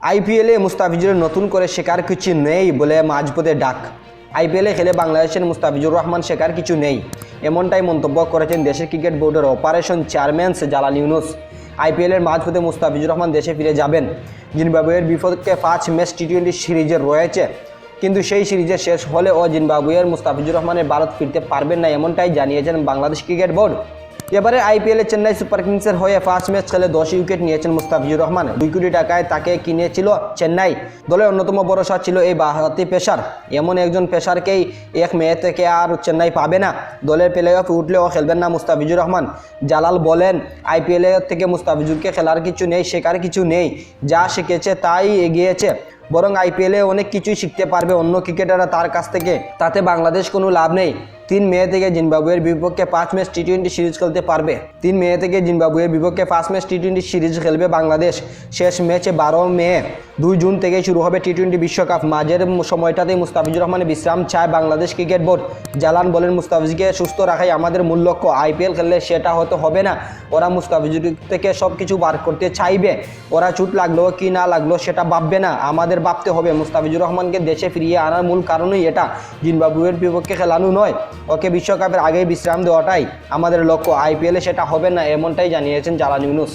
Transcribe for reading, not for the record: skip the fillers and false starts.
আইপিএলে মুস্তাফিজুরের নতুন করে শেখার কিছু নেই বলে মাঝপথে ডাক। আইপিএলে খেলে বাংলাদেশের মুস্তাফিজুর রহমান শেখার কিছু নেই, এমনটাই মন্তব্য করেছেন দেশের ক্রিকেট বোর্ডের অপারেশন চেয়ারম্যান জালাল ইউনুস। আইপিএলের মাঝপথে মুস্তাফিজুর রহমান দেশে ফিরে যাবেন। জিম্বাবুয়ের বিপক্ষে 5 ম্যাচ টি-20 সিরিজে রয়েছে, কিন্তু সেই সিরিজে শেষ হলেও জিম্বাবুয়ের মুস্তাফিজুর রহমানের ভারত ফিরতে পারবেন না, এমনটাই জানিয়েছেন বাংলাদেশ ক্রিকেট বোর্ড। এবারে আইপিএলে চেন্নাই সুপার কিংসের হয়ে 5 ম্যাচ খেলে 10 উইকেট নিয়েছেন মুস্তাফিজুর রহমান। 2 কোটি টাকায় তাকে কিনেছিল চেন্নাই। দলের অন্যতম ভরসা ছিল এই বাঁহাতি পেসার। এমন একজন পেসারকেই 1 মে থেকে আর চেন্নাই পাবে না। দলের প্লে অফ উঠলেও খেলবেন না মুস্তাফিজুর রহমান। জালাল বলেন, আইপিএল থেকে মুস্তাফিজুরকে খেলার কিছু নেই, শেখার কিছু নেই, যা শিখেছে তাই এগিয়েছে, বরং আইপিএলে অনেক কিছুই শিখতে পারবে অন্য ক্রিকেটাররা তার কাছ থেকে। তাতে বাংলাদেশ কোনো লাভ নেই। 3 মে থেকে জিম্বাবুয়ের বিপক্ষে 5 ম্যাচ টি-20 সিরিজ খেলতে পারবে। 3 মে থেকে জিম্বাবুয়ের বিপক্ষে 5 ম্যাচ টি-20 সিরিজ খেলবে বাংলাদেশ। শেষ ম্যাচে 12 মে। 2 জুন থেকে শুরু হবে টি-20 বিশ্বকাপ। মাঝের সময়টাতেই মুস্তাফিজুর রহমানের বিশ্রাম চায় বাংলাদেশ ক্রিকেট বোর্ড। জালান বলেন, মুস্তাফিজকে সুস্থ রাখাই আমাদের মূল লক্ষ্য। আইপিএল খেললে সেটা হয়তো হবে না। ওরা মুস্তাফিজুর থেকে সব কিছু বার করতে চাইবে। ওরা চোট লাগলো কি না লাগলো সেটা ভাববে না, আমাদের ভাবতে হবে। মুস্তাফিজুর রহমানকে দেশে ফিরিয়ে আনার মূল কারণই এটা, জিম্বাবুয়ের বিপক্ষে খেলানো নয়। ওকে বিশ্বকাপের আগেই বিশ্রাম দেওয়াটাই আমাদের লক্ষ্য। আইপিএলে সেটা হবে না, এমনটাই জানিয়েছেন জালাল ইউনুস।